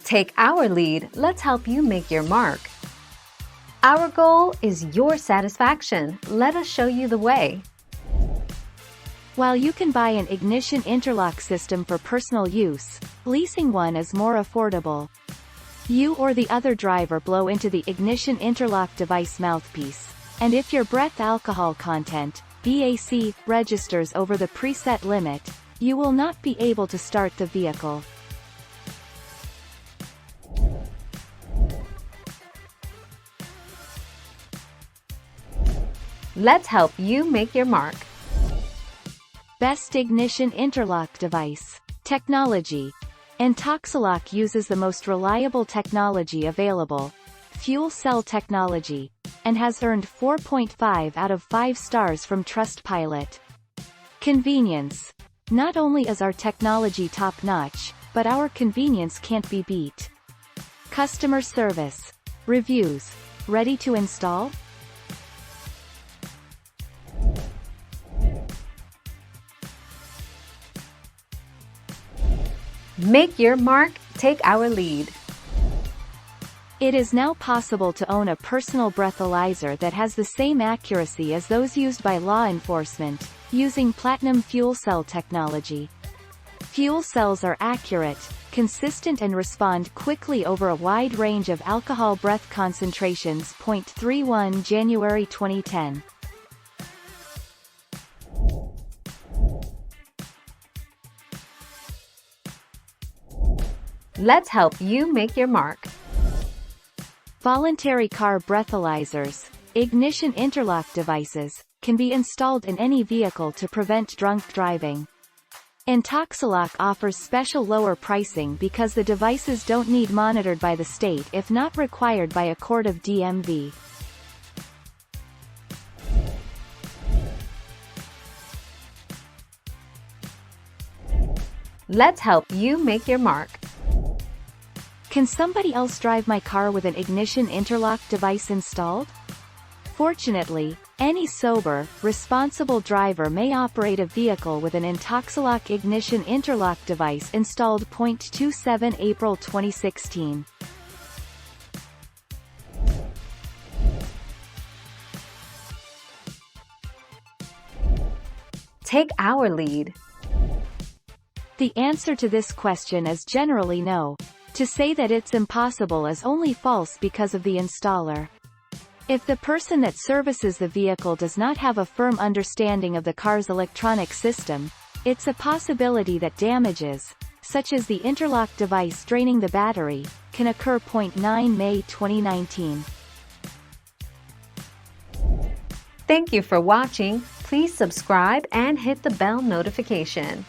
Take our lead, let's help you make your mark. Our goal is your satisfaction. Let us show you the way. While you can buy an ignition interlock system for personal use, leasing one is more affordable. You or the other driver blow into the ignition interlock device mouthpiece, and if your breath alcohol content, BAC, registers over the preset limit, you will not be able to start the vehicle. Let's help you make your mark. Best ignition interlock device. Technology. Interlock uses the most reliable technology available, fuel cell technology, and has earned 4.5 out of 5 stars from Trustpilot. Convenience. Not only is our technology top-notch, but our convenience can't be beat. Customer service. Reviews. Ready to install? Make your mark, take our lead. It is now possible to own a personal breathalyzer that has the same accuracy as those used by law enforcement, using platinum fuel cell technology. Fuel cells are accurate, consistent and respond quickly over a wide range of alcohol breath concentrations. 31 January 2010. Let's help you make your mark. Voluntary car breathalyzers, ignition interlock devices, can be installed in any vehicle to prevent drunk driving. Interlock offers special lower pricing because the devices don't need monitored by the state if not required by a court of DMV. Let's help you make your mark. Can somebody else drive my car with an ignition interlock device installed? Fortunately, any sober, responsible driver may operate a vehicle with an interlock ignition interlock device installed. 27 April 2016. Take our lead. The answer to this question is generally no. To say that it's impossible is only false because of the installer. If the person that services the vehicle does not have a firm understanding of the car's electronic system, it's a possibility that damages, such as the interlock device draining the battery, can occur. 9 May 2019. Thank you for watching. Please subscribe and hit the bell notification.